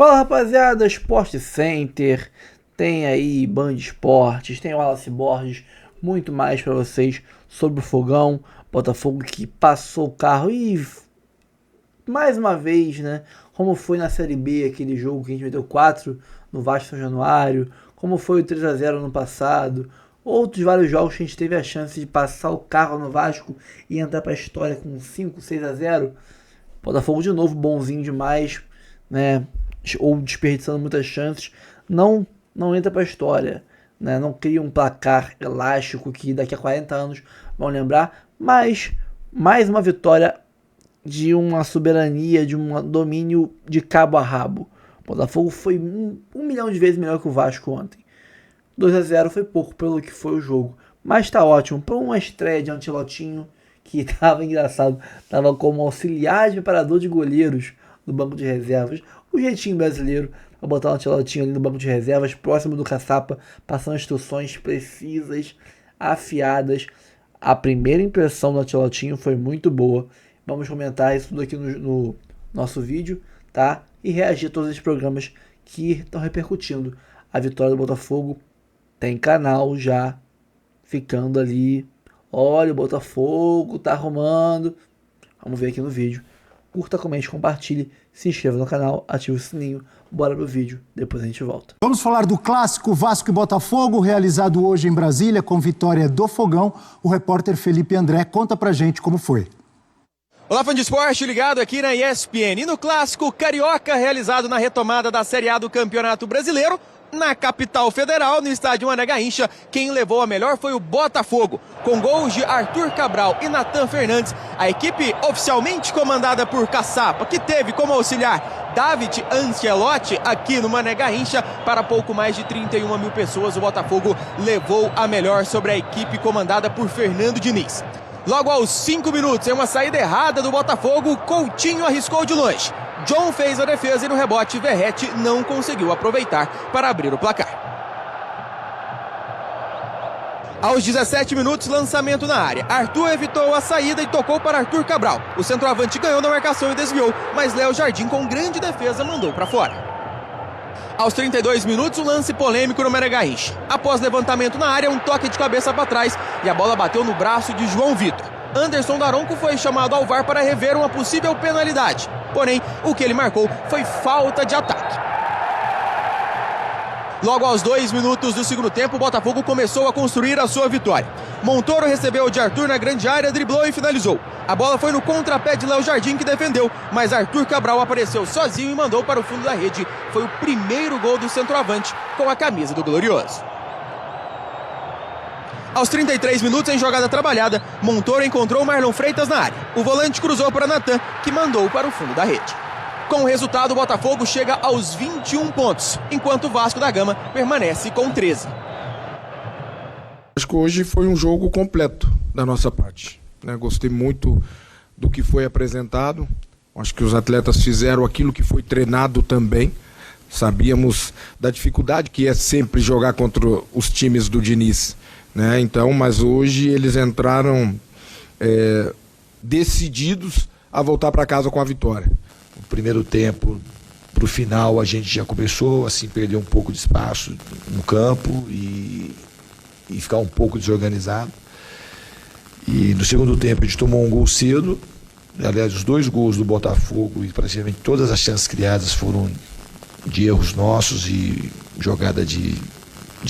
Fala rapaziada, Sport Center, tem aí Band Esportes, tem o Wallace Borges, muito mais para vocês sobre o Fogão, Botafogo que passou o carro e mais uma vez, né, como foi na Série B, aquele jogo que a gente meteu 4 no Vasco São Januário, como foi o 3-0 no passado, outros vários jogos que a gente teve a chance de passar o carro no Vasco e entrar para a história com 5, 6-0, Botafogo de novo bonzinho demais, né, ou desperdiçando muitas chances, não entra para a história, né? Não cria um placar elástico que daqui a 40 anos vão lembrar, mas mais uma vitória de uma soberania, de um domínio de cabo a rabo. O Botafogo foi um milhão de vezes melhor que o Vasco ontem. 2-0 foi pouco pelo que foi o jogo, mas está ótimo para uma estreia de Ancelotinho, que estava engraçado, estava como auxiliar de preparador de goleiros no banco de reservas, o jeitinho brasileiro, para botar o Ancelotinho ali no banco de reservas, próximo do caçapa, passando instruções precisas, afiadas. A primeira impressão do Ancelotinho foi muito boa. Vamos comentar isso tudo aqui no nosso vídeo, tá? E reagir a todos os programas que estão repercutindo a vitória do Botafogo. Tem canal já ficando ali. Olha, o Botafogo tá arrumando. Vamos ver aqui no vídeo. Curta, comente, compartilhe, se inscreva no canal, ative o sininho. Bora pro vídeo, depois a gente volta. Vamos falar do clássico Vasco e Botafogo, realizado hoje em Brasília, com vitória do Fogão. O repórter Felipe André conta pra gente como foi. Olá, fã de esporte, ligado aqui na ESPN. E no clássico carioca, realizado na retomada da Série A do Campeonato Brasileiro, na capital federal, no estádio Mané Garrincha, quem levou a melhor foi o Botafogo. Com gols de Arthur Cabral e Natan Fernandes, a equipe oficialmente comandada por Caçapa, que teve como auxiliar David Ancelotti aqui no Mané Garrincha, para pouco mais de 31 mil pessoas, o Botafogo levou a melhor sobre a equipe comandada por Fernando Diniz. Logo aos 5 minutos, em uma saída errada do Botafogo, Coutinho arriscou de longe. John fez a defesa e no rebote Verratti não conseguiu aproveitar para abrir o placar. Aos 17 minutos, lançamento na área. Arthur evitou a saída e tocou para Arthur Cabral. O centroavante ganhou na marcação e desviou, mas Léo Jardim, com grande defesa, mandou para fora. Aos 32 minutos, um lance polêmico no Mané Garrincha. Após levantamento na área, um toque de cabeça para trás e a bola bateu no braço de João Vitor. Anderson Daronco foi chamado ao VAR para rever uma possível penalidade. Porém, o que ele marcou foi falta de ataque. Logo aos 2 minutos do segundo tempo, o Botafogo começou a construir a sua vitória. Montoro recebeu de Arthur na grande área, driblou e finalizou. A bola foi no contrapé de Léo Jardim, que defendeu, mas Arthur Cabral apareceu sozinho e mandou para o fundo da rede. Foi o primeiro gol do centroavante com a camisa do Glorioso. Aos 33 minutos, em jogada trabalhada, Montoro encontrou Marlon Freitas na área. O volante cruzou para Natan, que mandou para o fundo da rede. Com o resultado, o Botafogo chega aos 21 pontos, enquanto o Vasco da Gama permanece com 13. Acho que hoje foi um jogo completo da nossa parte, né? Gostei muito do que foi apresentado. Acho que os atletas fizeram aquilo que foi treinado também. Sabíamos da dificuldade que é sempre jogar contra os times do Diniz, né? Então, mas hoje eles entraram decididos a voltar para casa com a vitória. No primeiro tempo, para o final, a gente já começou assim, perder um pouco de espaço no campo e ficar um pouco desorganizado. E no segundo tempo a gente tomou um gol cedo. Aliás, os 2 gols do Botafogo e praticamente todas as chances criadas foram de erros nossos e jogada de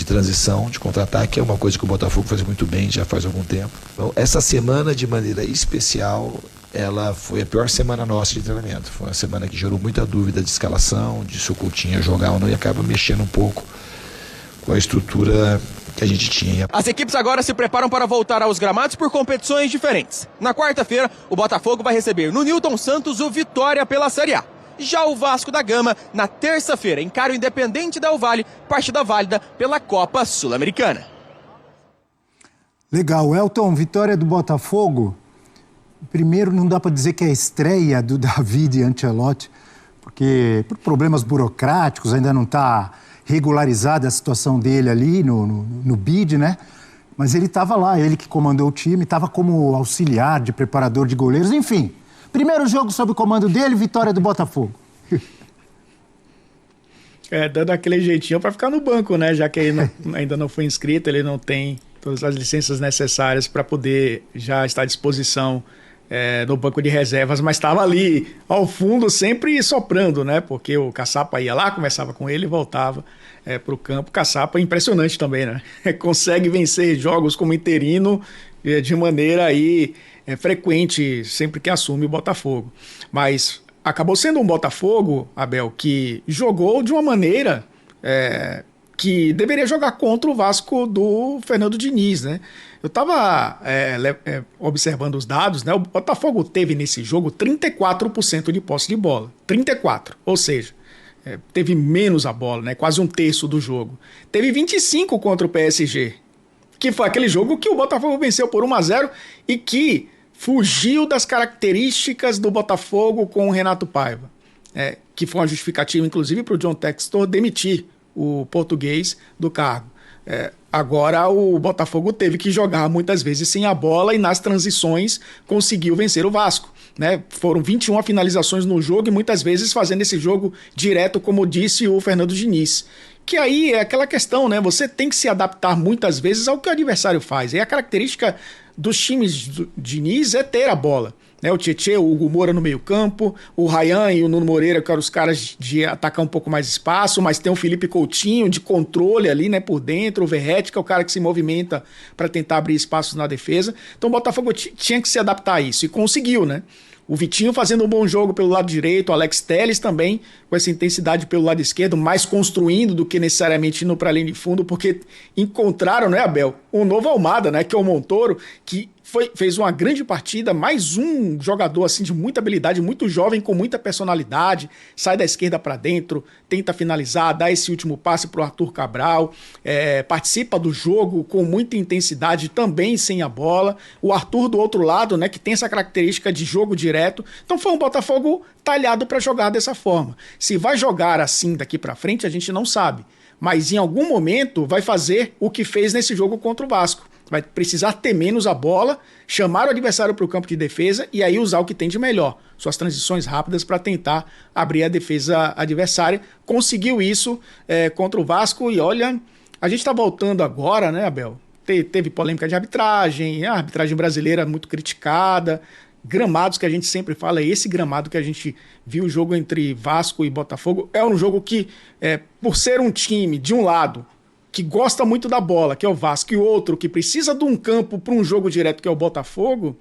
transição, de contra-ataque, é uma coisa que o Botafogo faz muito bem já faz algum tempo. Então, essa semana, de maneira especial, ela foi a pior semana nossa de treinamento. Foi uma semana que gerou muita dúvida de escalação, de se o Coutinho ia jogar ou não, e acaba mexendo um pouco com a estrutura que a gente tinha. As equipes agora se preparam para voltar aos gramados por competições diferentes. Na quarta-feira, o Botafogo vai receber no Newton Santos o Vitória pela Série A. Já o Vasco da Gama, na terça-feira, encara o Independente Del Valle, partida válida pela Copa Sul-Americana. Legal, Elton, vitória do Botafogo. Primeiro, não dá para dizer que é a estreia do David Ancelotti, porque por problemas burocráticos ainda não está regularizada a situação dele ali no BID, né? Mas ele estava lá, ele que comandou o time, estava como auxiliar de preparador de goleiros, enfim. Primeiro jogo sob o comando dele, vitória do Botafogo. dando aquele jeitinho para ficar no banco, né? Já que ele ainda não foi inscrito, ele não tem todas as licenças necessárias para poder já estar à disposição no banco de reservas, mas estava ali ao fundo sempre soprando, né? Porque o Caçapa ia lá, conversava com ele e voltava para o campo. Caçapa é impressionante também, né? Consegue vencer jogos como interino de maneira aí frequente sempre que assume o Botafogo. Mas acabou sendo um Botafogo, Abel, que jogou de uma maneira que deveria jogar contra o Vasco do Fernando Diniz, né? Eu estava observando os dados, né? O Botafogo teve nesse jogo 34% de posse de bola. 34%, ou seja, teve menos a bola, né? Quase um terço do jogo. Teve 25% contra o PSG, que foi aquele jogo que o Botafogo venceu por 1-0 e que fugiu das características do Botafogo com o Renato Paiva, que foi uma justificativa, inclusive, para o John Textor demitir o português do cargo. Agora o Botafogo teve que jogar muitas vezes sem a bola e nas transições conseguiu vencer o Vasco, né? Foram 21 finalizações no jogo e muitas vezes fazendo esse jogo direto, como disse o Fernando Diniz. Que aí é aquela questão, né? Você tem que se adaptar muitas vezes ao que o adversário faz. E a característica dos times do Diniz é ter a bola. O Tietê, o Hugo Moura no meio campo, o Ryan e o Nuno Moreira, que eram os caras de atacar um pouco mais espaço, mas tem o Felipe Coutinho de controle ali, né, por dentro, o Verratti, que é o cara que se movimenta para tentar abrir espaços na defesa. Então o Botafogo tinha que se adaptar a isso e conseguiu, né? O Vitinho fazendo um bom jogo pelo lado direito, o Alex Telles também com essa intensidade pelo lado esquerdo, mais construindo do que necessariamente indo para a linha de fundo, porque encontraram, né, Abel, um novo Almada, né, que é o Montoro, que fez uma grande partida, mais um jogador assim de muita habilidade, muito jovem, com muita personalidade, sai da esquerda para dentro, tenta finalizar, dá esse último passe para o Arthur Cabral, participa do jogo com muita intensidade, também sem a bola. O Arthur do outro lado, né, que tem essa característica de jogo direto. Então foi um Botafogo talhado para jogar dessa forma. Se vai jogar assim daqui para frente, a gente não sabe. Mas em algum momento vai fazer o que fez nesse jogo contra o Vasco. Vai precisar ter menos a bola, chamar o adversário para o campo de defesa e aí usar o que tem de melhor. Suas transições rápidas para tentar abrir a defesa adversária. Conseguiu isso contra o Vasco e olha, a gente está voltando agora, né, Abel? Teve polêmica de arbitragem, a arbitragem brasileira muito criticada, gramados que a gente sempre fala, esse gramado que a gente viu o jogo entre Vasco e Botafogo, é um jogo que, por ser um time de um lado que gosta muito da bola, que é o Vasco, e o outro que precisa de um campo para um jogo direto, que é o Botafogo,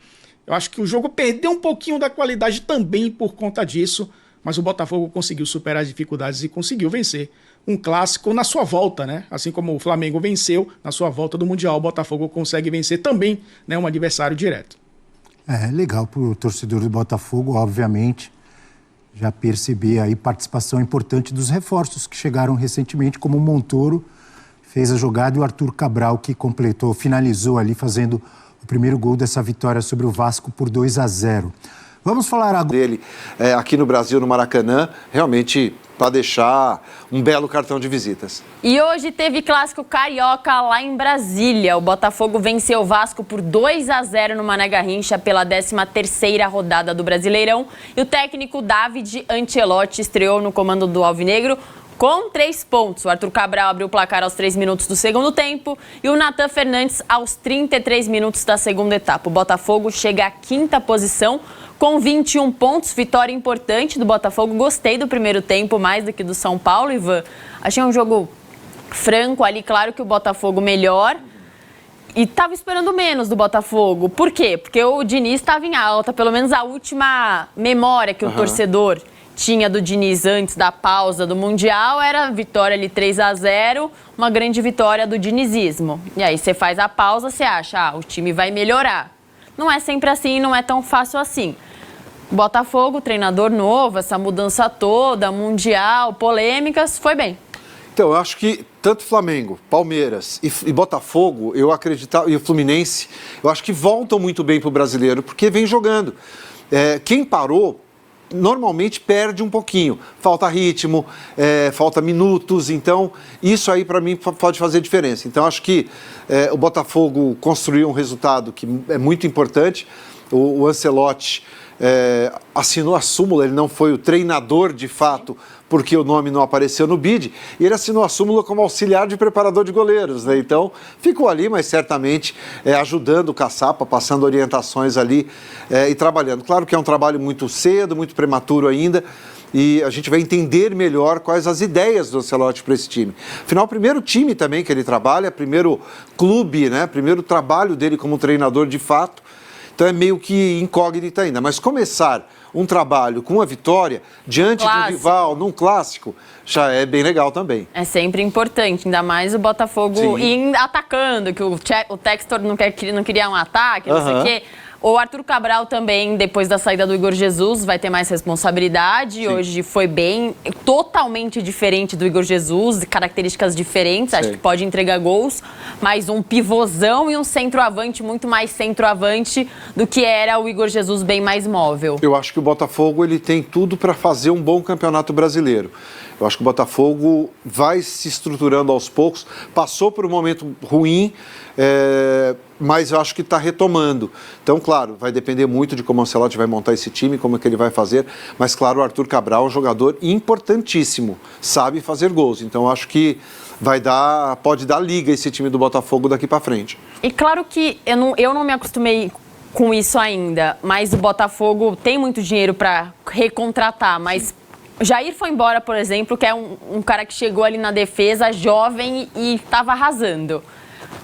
eu acho que o jogo perdeu um pouquinho da qualidade também por conta disso, mas o Botafogo conseguiu superar as dificuldades e conseguiu vencer um clássico na sua volta, né? Assim como o Flamengo venceu na sua volta do Mundial, o Botafogo consegue vencer também, né, um adversário direto. Legal para o torcedor do Botafogo, obviamente, já perceber aí participação importante dos reforços que chegaram recentemente, como o Montoro, fez a jogada, e o Arthur Cabral, que completou, finalizou ali, fazendo o primeiro gol dessa vitória sobre o Vasco por 2-0. Vamos falar agora dele aqui no Brasil, no Maracanã, realmente para deixar um belo cartão de visitas. E hoje teve clássico carioca lá em Brasília. O Botafogo venceu o Vasco por 2-0 no Mané Garrincha pela 13ª rodada do Brasileirão. E o técnico David Ancelotti estreou no comando do Alvinegro com 3 pontos. O Arthur Cabral abriu o placar aos 3 minutos do segundo tempo e o Nathan Fernandes aos 33 minutos da segunda etapa. O Botafogo chega à 5ª posição com 21 pontos, vitória importante do Botafogo. Gostei do primeiro tempo mais do que do São Paulo, Ivan. Achei um jogo franco ali, claro que o Botafogo melhor. E estava esperando menos do Botafogo. Por quê? Porque o Diniz estava em alta, pelo menos a última memória que o torcedor tinha do Diniz antes da pausa do Mundial era vitória ali 3-0, uma grande vitória do dinizismo. E aí você faz a pausa, você acha, o time vai melhorar. Não é sempre assim, não é tão fácil assim. Botafogo, treinador novo, essa mudança toda, Mundial, polêmicas, foi bem. Então, eu acho que tanto Flamengo, Palmeiras e Botafogo, eu acredito, e o Fluminense, eu acho que voltam muito bem para o brasileiro, porque vem jogando. Quem parou normalmente perde um pouquinho, falta ritmo, falta minutos, então isso aí para mim pode fazer diferença. Então acho que o Botafogo construiu um resultado que é muito importante, o Ancelotti assinou a súmula, ele não foi o treinador de fato, porque o nome não apareceu no bid, e ele assinou a súmula como auxiliar de preparador de goleiros, né? Então, ficou ali, mas certamente ajudando o Caçapa, passando orientações ali e trabalhando. Claro que é um trabalho muito cedo, muito prematuro ainda, e a gente vai entender melhor quais as ideias do Ancelotti para esse time. Afinal, o primeiro time também que ele trabalha, primeiro clube, né? Primeiro trabalho dele como treinador de fato, então é meio que incógnita ainda, mas começar um trabalho com uma vitória diante de um rival, num clássico, já é bem legal também. É sempre importante, ainda mais o Botafogo ir atacando, que o Textor não queria um ataque, não sei o quê. O Arthur Cabral também, depois da saída do Igor Jesus, vai ter mais responsabilidade. Hoje foi bem, totalmente diferente do Igor Jesus, características diferentes, acho que pode entregar gols, mas um pivôzão e um centroavante, muito mais centroavante do que era o Igor Jesus, bem mais móvel. Eu acho que o Botafogo ele tem tudo para fazer um bom campeonato brasileiro. Eu acho que o Botafogo vai se estruturando aos poucos, passou por um momento ruim, mas eu acho que está retomando. Então, claro, vai depender muito de como o Ancelotti vai montar esse time, como é que ele vai fazer, mas, claro, o Arthur Cabral é um jogador importantíssimo, sabe fazer gols. Então, eu acho que pode dar liga esse time do Botafogo daqui para frente. E claro que eu não me acostumei com isso ainda, mas o Botafogo tem muito dinheiro para recontratar, mas Jair foi embora, por exemplo, que é um cara que chegou ali na defesa, jovem e estava arrasando.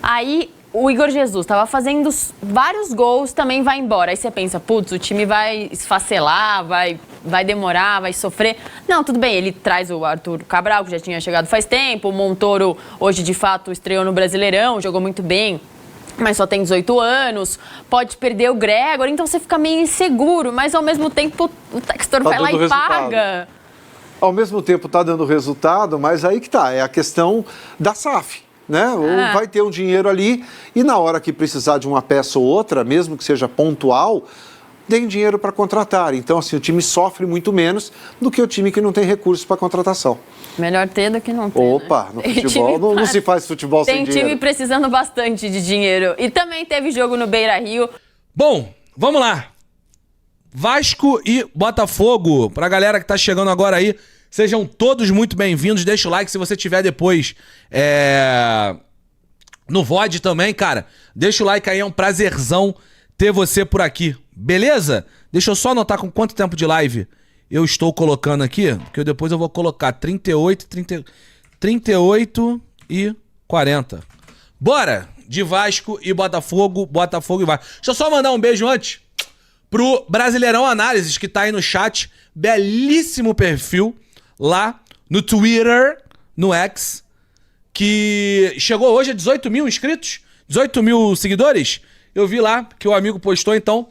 Aí o Igor Jesus estava fazendo vários gols, também vai embora. Aí você pensa, putz, o time vai esfacelar, vai demorar, vai sofrer. Não, tudo bem, ele traz o Arthur Cabral, que já tinha chegado faz tempo. O Montoro, hoje, de fato, estreou no Brasileirão, jogou muito bem, mas só tem 18 anos. Pode perder o Gregor, então você fica meio inseguro. Mas, ao mesmo tempo, o Textor vai lá e paga. Ao mesmo tempo está dando resultado, mas aí que tá, é a questão da SAF, né? Ou vai ter um dinheiro ali e na hora que precisar de uma peça ou outra, mesmo que seja pontual, tem dinheiro para contratar. Então, assim, o time sofre muito menos do que o time que não tem recursos para contratação. Melhor ter do que não ter. Opa, no futebol não se faz futebol sem dinheiro. Tem time precisando bastante de dinheiro. E também teve jogo no Beira-Rio. Bom, vamos lá. Vasco e Botafogo. Pra galera que tá chegando agora aí, sejam todos muito bem-vindos. Deixa o like se você tiver depois no VOD também, cara. Deixa o like aí, é um prazerzão ter você por aqui. Beleza? Deixa eu só anotar com quanto tempo de live eu estou colocando aqui, porque depois eu vou colocar 38 e 40. Bora! De Vasco e Botafogo, Botafogo e Vasco. Deixa eu só mandar um beijo antes pro Brasileirão Análises, que tá aí no chat. Belíssimo perfil lá no Twitter, no X, que chegou hoje a 18 mil inscritos, 18 mil seguidores. Eu vi lá que o amigo postou, então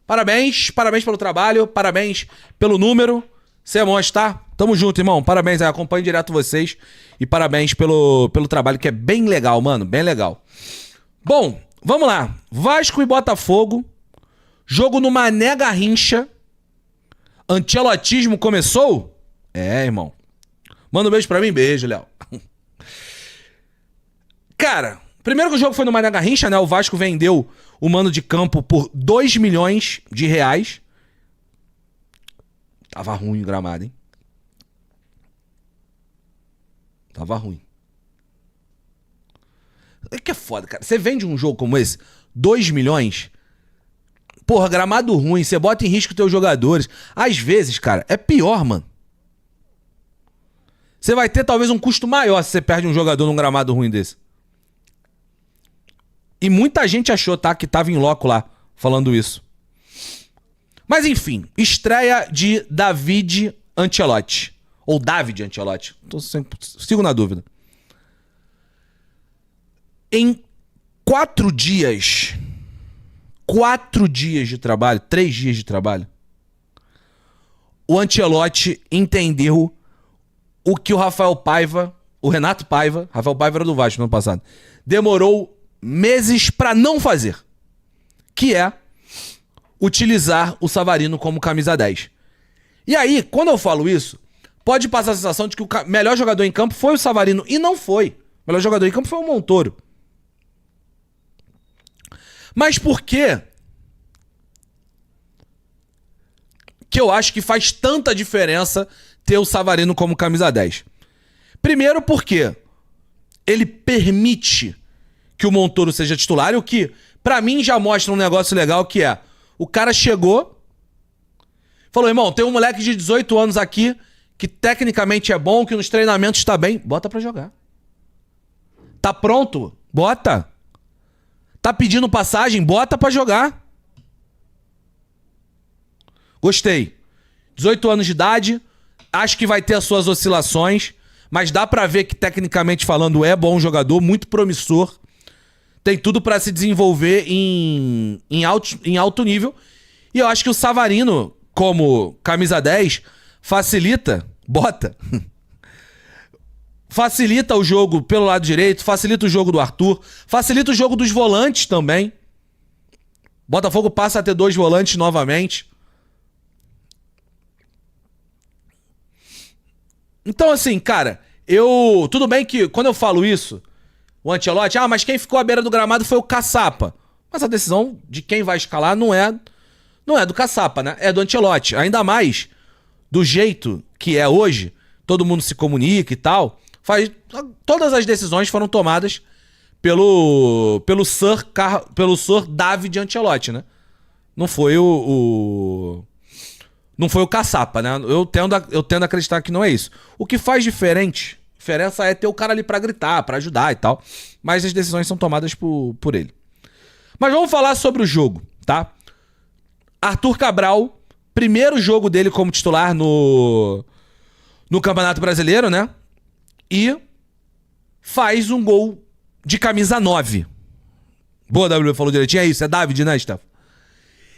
parabéns pelo trabalho, parabéns pelo número. Você é monstro, tá? Tamo junto, irmão. Parabéns, acompanho direto vocês. E parabéns pelo trabalho, que é bem legal, mano. Bem legal. Bom, vamos lá. Vasco e Botafogo. Jogo no Mané Garrincha. Ancelotismo começou? É, irmão. Manda um beijo pra mim. Beijo, Léo. Cara, primeiro que o jogo foi no Mané Garrincha, né? O Vasco vendeu o mano de campo por 2 milhões de reais. Tava ruim o gramado, hein? Tava ruim. É que é foda, cara. Você vende um jogo como esse, 2 milhões. Porra, gramado ruim. Você bota em risco os teus jogadores. Às vezes, cara, é pior, mano. Você vai ter talvez um custo maior se você perde um jogador num gramado ruim desse. E muita gente achou, tá, que tava em loco lá, falando isso. Mas enfim, estreia de David Ancelotti. Ou David Ancelotti. Sigo na dúvida. Em 4 dias de trabalho, 3 dias de trabalho, o Ancelotti entendeu o que o Rafael Paiva, o Renato Paiva, Rafael Paiva era do Vasco no ano passado, demorou meses pra não fazer. Que é utilizar o Savarino como camisa 10. E aí, quando eu falo isso, pode passar a sensação de que o melhor jogador em campo foi o Savarino. E não foi. O melhor jogador em campo foi o Montoro. Mas por quê? que eu acho que faz tanta diferença ter o Savarino como camisa 10. Primeiro porque ele permite que o Montoro seja titular, o que, pra mim, já mostra um negócio legal, que é, o cara chegou, falou, irmão, tem um moleque de 18 anos aqui, que tecnicamente é bom, que nos treinamentos tá bem, bota pra jogar. Tá pronto? Bota. Tá pedindo passagem? Bota pra jogar. Gostei. 18 anos de idade, acho que vai ter as suas oscilações, mas dá pra ver que, tecnicamente falando, é bom jogador, muito promissor. Tem tudo pra se desenvolver em alto nível. E eu acho que o Savarino, como camisa 10, facilita o jogo pelo lado direito, facilita o jogo do Arthur, facilita o jogo dos volantes também. Botafogo passa a ter 2 volantes novamente. Então, assim, cara, tudo bem que quando eu falo isso, o Ancelotti, mas quem ficou à beira do gramado foi o Caçapa. Mas a decisão de quem vai escalar não é do Caçapa, né? É do Ancelotti. Ainda mais do jeito que é hoje, todo mundo se comunica e tal. Todas as decisões foram tomadas pelo Sir David Ancelotti, né? Não foi o Caçapa, né? Eu tendo a acreditar que não é isso. O que faz diferença é ter o cara ali pra gritar, pra ajudar e tal. Mas as decisões são tomadas por ele. Mas vamos falar sobre o jogo, tá? Arthur Cabral, primeiro jogo dele como titular no Campeonato Brasileiro, né? E faz um gol de camisa 9. Boa, W, falou direitinho. É isso, é David, né, Steph?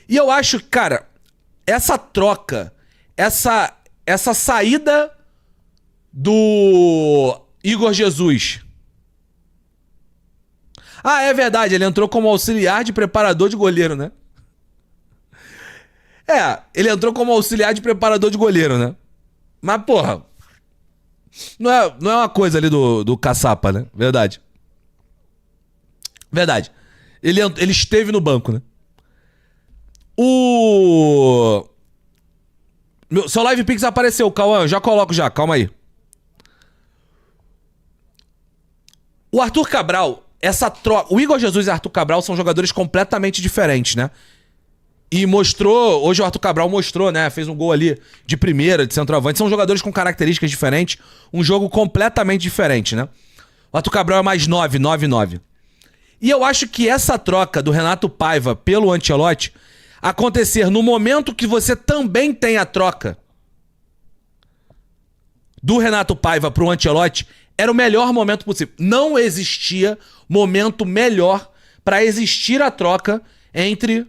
E eu acho, cara, essa troca, essa saída do Igor Jesus. É verdade, ele entrou como auxiliar de preparador de goleiro, né? Ele entrou como auxiliar de preparador de goleiro, né? Mas, porra, não é uma coisa ali do Caçapa, né? Verdade. Ele esteve no banco, né? Seu Live Pix apareceu, Cauã, já coloco já, calma aí. O Arthur Cabral, o Igor Jesus e Arthur Cabral são jogadores completamente diferentes, né? E hoje o Arthur Cabral mostrou, né? Fez um gol ali de primeira, de centroavante. São jogadores com características diferentes, um jogo completamente diferente, né? O Arthur Cabral é mais 9. E eu acho que essa troca do Renato Paiva pelo Ancelotti acontecer no momento que você também tem a troca do Renato Paiva pro Ancelotti era o melhor momento possível. Não existia momento melhor para existir a troca entre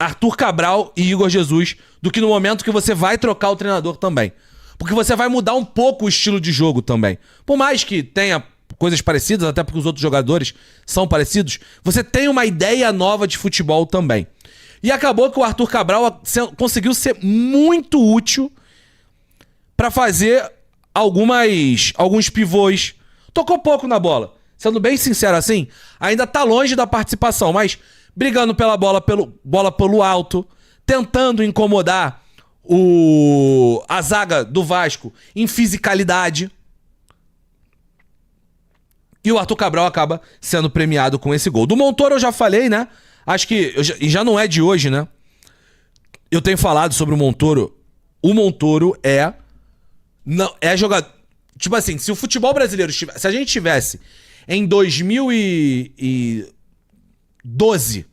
Arthur Cabral e Igor Jesus do que no momento que você vai trocar o treinador também. Porque você vai mudar um pouco o estilo de jogo também. Por mais que tenha coisas parecidas, até porque os outros jogadores são parecidos, você tem uma ideia nova de futebol também. E acabou que o Arthur Cabral conseguiu ser muito útil para fazer alguns pivôs. Tocou pouco na bola. Sendo bem sincero assim, ainda tá longe da participação, mas brigando pela bola pelo alto, tentando incomodar a zaga do Vasco em fisicalidade. E o Arthur Cabral acaba sendo premiado com esse gol. Do Montoro eu já falei, né? Acho que já não é de hoje, né? Eu tenho falado sobre o Montoro. O Montoro é jogador. Tipo assim, se o futebol brasileiro se a gente tivesse em 2012,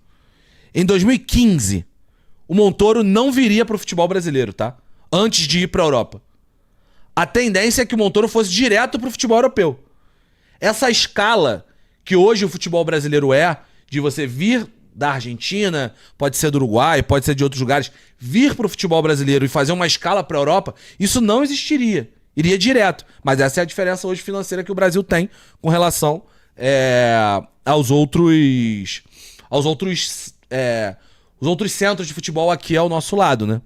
em 2015, o Montoro não viria pro futebol brasileiro, tá? Antes de ir pra Europa. A tendência é que o Montoro fosse direto pro futebol europeu. Essa escala que hoje o futebol brasileiro de você vir da Argentina, pode ser do Uruguai, pode ser de outros lugares, vir pro futebol brasileiro e fazer uma escala pra Europa, isso não existiria. Iria direto. Mas essa é a diferença hoje financeira que o Brasil tem com relação aos outros centros de futebol aqui ao nosso lado, né?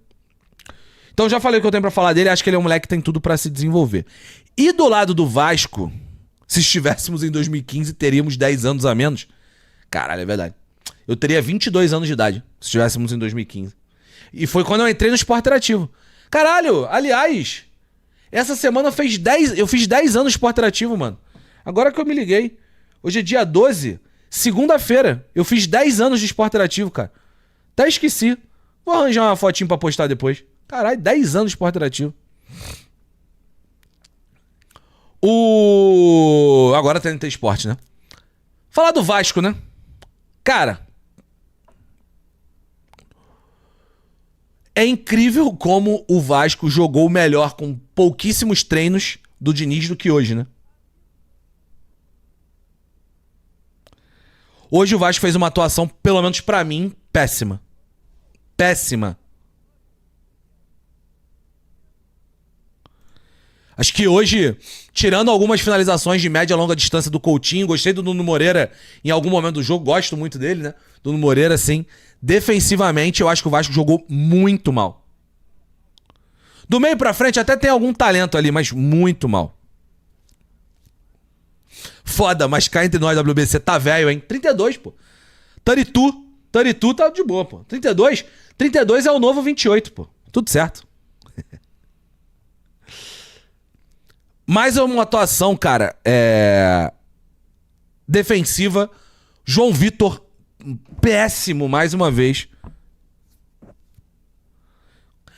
Então já falei o que eu tenho pra falar dele, acho que ele é um moleque que tem tudo pra se desenvolver. E do lado do Vasco, se estivéssemos em 2015, teríamos 10 anos a menos. Caralho, é verdade. Eu teria 22 anos de idade se estivéssemos em 2015. E foi quando eu entrei no Esporte Interativo. Caralho, aliás, essa semana eu fiz 10 anos de Esporte Interativo, mano. Agora que eu me liguei. Hoje é dia 12, segunda-feira. Eu fiz 10 anos de Esporte Interativo, cara. Até esqueci. Vou arranjar uma fotinho pra postar depois. Caralho, 10 anos de Esporte Interativo. Agora tem esporte, né? Falar do Vasco, né? Cara, é incrível como o Vasco jogou melhor com pouquíssimos treinos do Diniz do que hoje, né? Hoje o Vasco fez uma atuação, pelo menos pra mim, péssima. Péssima. Acho que hoje, tirando algumas finalizações de média e longa distância do Coutinho, gostei do Nuno Moreira em algum momento do jogo, gosto muito dele, né? Do Nuno Moreira, sim. Defensivamente, eu acho que o Vasco jogou muito mal. Do meio pra frente até tem algum talento ali, mas muito mal. Foda, mas cá entre nós, WBC, tá velho, hein? 32, pô. Taritu tá de boa, pô. 32 é o novo 28, pô. Tudo certo. Mais uma atuação, cara, defensiva. João Vitor, péssimo mais uma vez.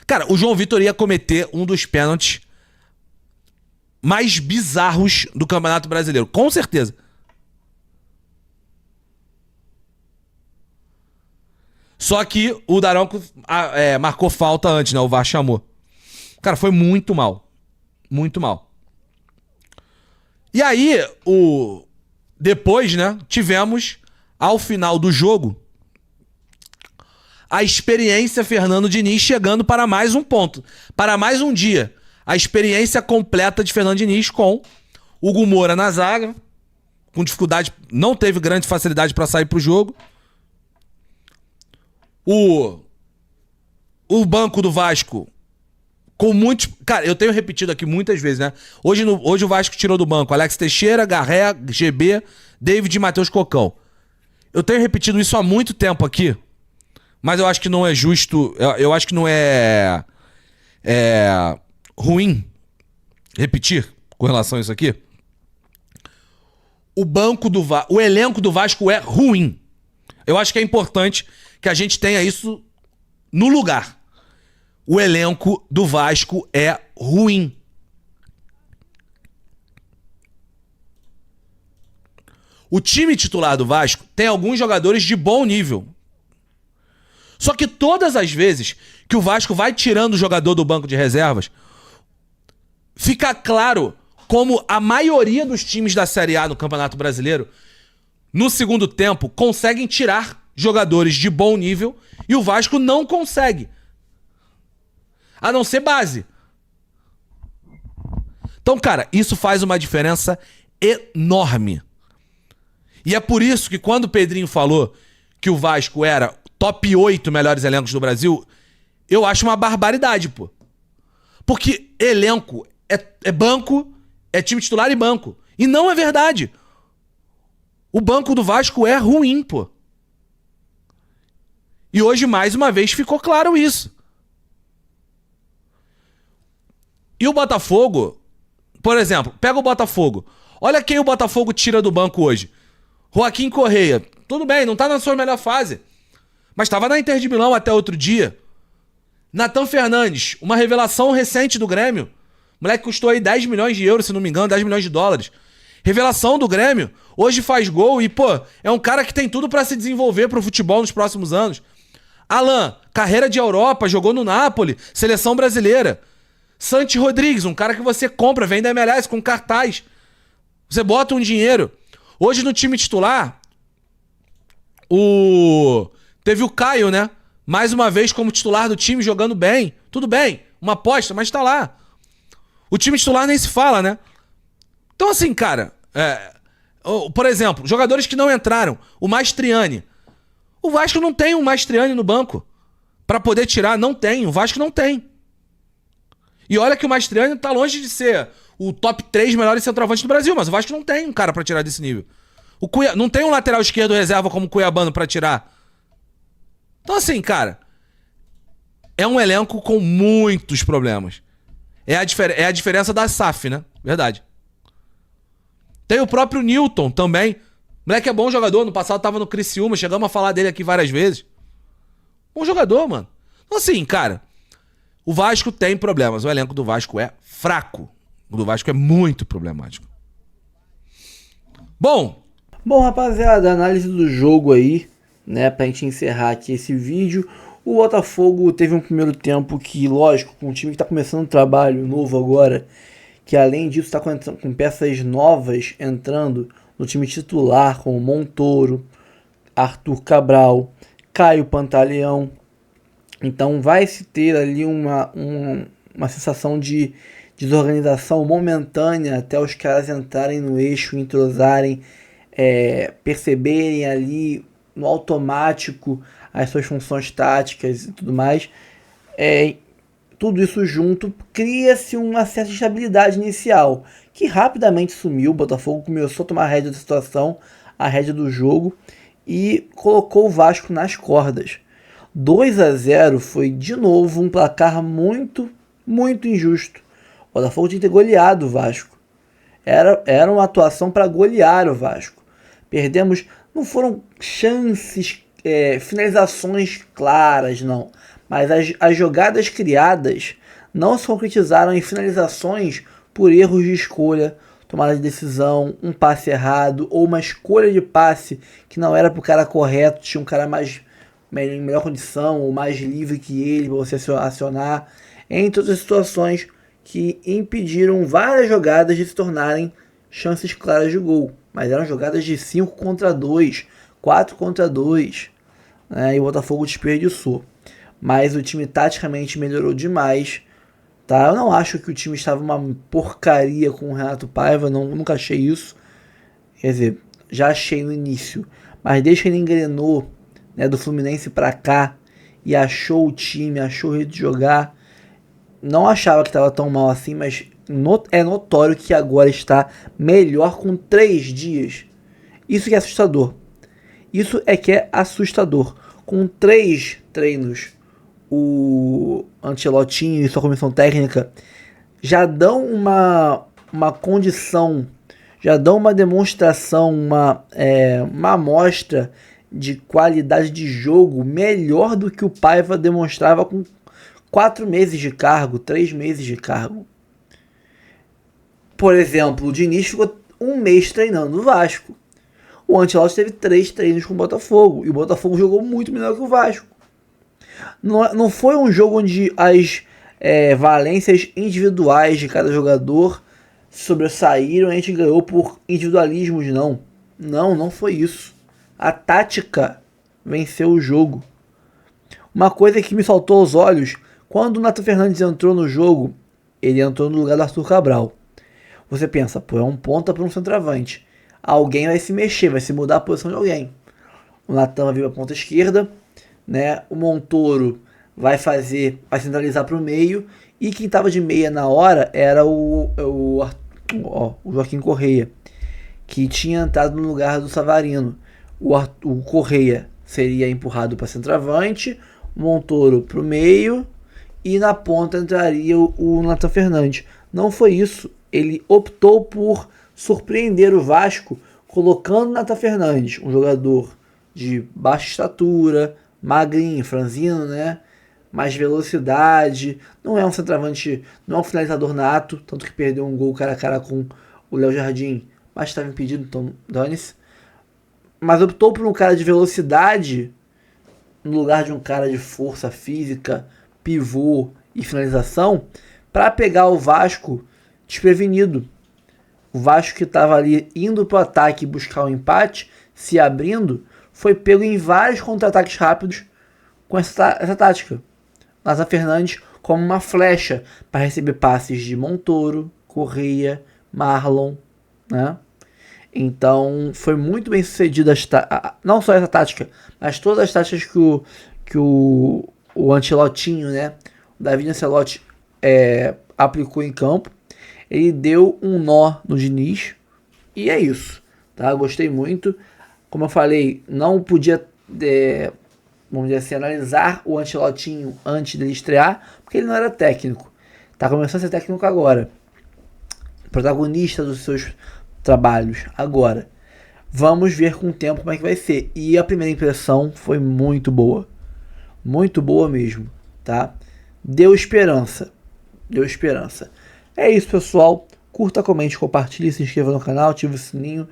Cara, o João Vitor ia cometer um dos pênaltis mais bizarros do Campeonato Brasileiro. Com certeza. Só que o Daronco marcou falta antes, né? O VAR chamou. Cara, foi muito mal. Muito mal. E aí, depois, né, tivemos, ao final do jogo, a experiência Fernando Diniz chegando para mais um ponto. Para mais um dia. A experiência completa de Fernando Diniz com Hugo Moura na zaga, com dificuldade, não teve grande facilidade para sair pro jogo. O banco do Vasco com muitos... Cara, eu tenho repetido aqui muitas vezes, né? Hoje o Vasco tirou do banco Alex Teixeira, Garré, GB, David e Matheus Cocão. Eu tenho repetido isso há muito tempo aqui, mas eu acho que não é justo, eu acho que não é ruim repetir com relação a isso aqui. O elenco do Vasco é ruim. Eu acho que é importante que a gente tenha isso no lugar. O elenco do Vasco é ruim. O time titular do Vasco tem alguns jogadores de bom nível. Só que todas as vezes que o Vasco vai tirando o jogador do banco de reservas, fica claro como a maioria dos times da Série A no Campeonato Brasileiro, no segundo tempo, conseguem tirar jogadores de bom nível e o Vasco não consegue. A não ser base. Então, cara, isso faz uma diferença enorme. E é por isso que quando o Pedrinho falou que o Vasco era top 8 melhores elencos do Brasil, eu acho uma barbaridade, pô. Porque elenco é banco, é time titular e banco. E não é verdade. O banco do Vasco é ruim, pô. E hoje, mais uma vez, ficou claro isso. E o Botafogo, por exemplo, pega o Botafogo. Olha quem o Botafogo tira do banco hoje. Joaquim Correia. Tudo bem, não tá na sua melhor fase. Mas estava na Inter de Milão até outro dia. Nathan Fernandes, uma revelação recente do Grêmio. O moleque custou aí 10 milhões de euros, se não me engano, 10 milhões de dólares. Revelação do Grêmio. Hoje faz gol e, pô, é um cara que tem tudo pra se desenvolver pro futebol nos próximos anos. Alan, carreira de Europa, jogou no Napoli, seleção brasileira. Santi Rodrigues, um cara que você compra, vem da MLS com cartaz. Você bota um dinheiro. Hoje no time titular, teve o Caio, né? Mais uma vez como titular do time, jogando bem. Tudo bem, uma aposta, mas tá lá. O time titular nem se fala, né? Então assim, cara, por exemplo, jogadores que não entraram. O Mastriani. O Vasco não tem um Mastriani no banco pra poder tirar, não tem. O Vasco não tem. E olha que o Mastriani tá longe de ser o top 3 melhores centroavantes do Brasil, mas o Vasco não tem um cara pra tirar desse nível. Não tem um lateral esquerdo reserva como o Cuiabano pra tirar. Então assim, cara, é um elenco com muitos problemas. É a diferença da SAF, né? Verdade. Tem o próprio Newton também. O moleque é bom jogador. No passado tava no Criciúma. Chegamos a falar dele aqui várias vezes. Bom jogador, mano. Então assim, cara, o Vasco tem problemas. O elenco do Vasco é fraco. O do Vasco é muito problemático. Bom, rapaziada, análise do jogo aí, né, pra gente encerrar aqui esse vídeo. O Botafogo teve um primeiro tempo que, lógico, com um time que tá começando um trabalho novo agora, que além disso tá com peças novas entrando no time titular, como Montoro, Arthur Cabral, Caio Pantaleão. Então vai se ter ali uma sensação de desorganização momentânea até os caras entrarem no eixo, entrosarem, perceberem ali no automático as suas funções táticas e tudo mais. Tudo isso junto cria-se uma certa estabilidade inicial, que rapidamente sumiu. O Botafogo começou a tomar a rédea da situação, a rédea do jogo, e colocou o Vasco nas cordas. 2-0 foi de novo um placar muito, muito injusto. O Botafogo tinha que ter goleado o Vasco. Era uma atuação para golear o Vasco. Perdemos, não foram chances, finalizações claras, não. Mas as jogadas criadas não se concretizaram em finalizações por erros de escolha, tomada de decisão, um passe errado, ou uma escolha de passe que não era para o cara correto, tinha um cara em melhor condição, ou mais livre que ele, para você acionar. Entre outras situações que impediram várias jogadas de se tornarem chances claras de gol. Mas eram jogadas de 5 contra 2, 4 contra 2, né? E o Botafogo desperdiçou. Mas o time taticamente melhorou demais, tá? Eu não acho que o time estava uma porcaria com o Renato Paiva, nunca achei isso. Quer dizer, já achei no início. Mas desde que ele engrenou, né, do Fluminense pra cá e achou o time, achou o jeito de jogar, não achava que estava tão mal assim, mas é notório que agora está melhor com 3 dias. Isso que é assustador. Isso é que é assustador. Com 3 treinos, o Ancelottinho e sua comissão técnica já dão uma condição, já dão uma demonstração, uma amostra de qualidade de jogo melhor do que o Paiva demonstrava com 4 meses de cargo, 3 meses de cargo. Por exemplo, o Diniz ficou 1 mês treinando o Vasco. O Ancelotti teve 3 treinos com o Botafogo. E o Botafogo jogou muito melhor que o Vasco. Não foi um jogo onde as valências individuais de cada jogador sobressaíram e a gente ganhou por individualismos, não. Não foi isso. A tática venceu o jogo. Uma coisa que me saltou aos olhos, quando o Nathan Fernandes entrou no jogo, ele entrou no lugar do Arthur Cabral. Você pensa, é um ponta para um centroavante. Alguém vai se mexer, vai se mudar a posição de alguém. O Nathan vai vir para a ponta esquerda, né? O Montoro vai centralizar para o meio, e quem estava de meia na hora era o Joaquim Correia, que tinha entrado no lugar do Savarino. O Correia seria empurrado para centroavante, Montoro para o meio, e na ponta entraria o Nathan Fernandes. Não foi isso. Ele optou por surpreender o Vasco, colocando o Nathan Fernandes, um jogador de baixa estatura, magrinho, franzino, né? Mais velocidade, não é um centroavante, não é um finalizador nato, tanto que perdeu um gol cara a cara com o Léo Jardim, mas estava impedido, então dane-se. Mas optou por um cara de velocidade no lugar de um cara de força física, pivô e finalização, para pegar o Vasco desprevenido. O Vasco, que estava ali indo para o ataque e buscar o empate, se abrindo, foi pego em vários contra-ataques rápidos com essa tática. Nathan Fernandes como uma flecha para receber passes de Montoro, Correia, Marlon, né? Então foi muito bem sucedida não só essa tática, mas todas as táticas que o Ancelottinho, né, o David Ancelotti aplicou em campo. Ele deu um nó no Diniz e é isso, tá? Gostei muito. Como eu falei, não podia vamos dizer assim, analisar o Ancelotinho antes dele estrear, porque ele não era técnico. Tá começando a ser técnico agora. Protagonista dos seus trabalhos agora. Vamos ver com o tempo como é que vai ser. E a primeira impressão foi muito boa. Muito boa mesmo, tá? Deu esperança. Deu esperança. É isso, pessoal. Curta, comente, compartilhe, se inscreva no canal, ative o sininho.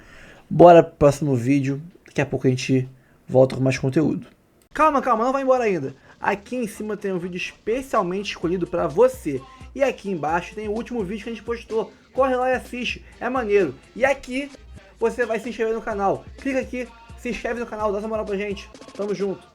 Bora pro próximo vídeo. Daqui a pouco a gente volta com mais conteúdo. Calma, não vai embora ainda. Aqui em cima tem um vídeo especialmente escolhido para você. E aqui embaixo tem o último vídeo que a gente postou. Corre lá e assiste, é maneiro. E aqui você vai se inscrever no canal. Clica aqui, se inscreve no canal, dá essa moral pra gente. Tamo junto.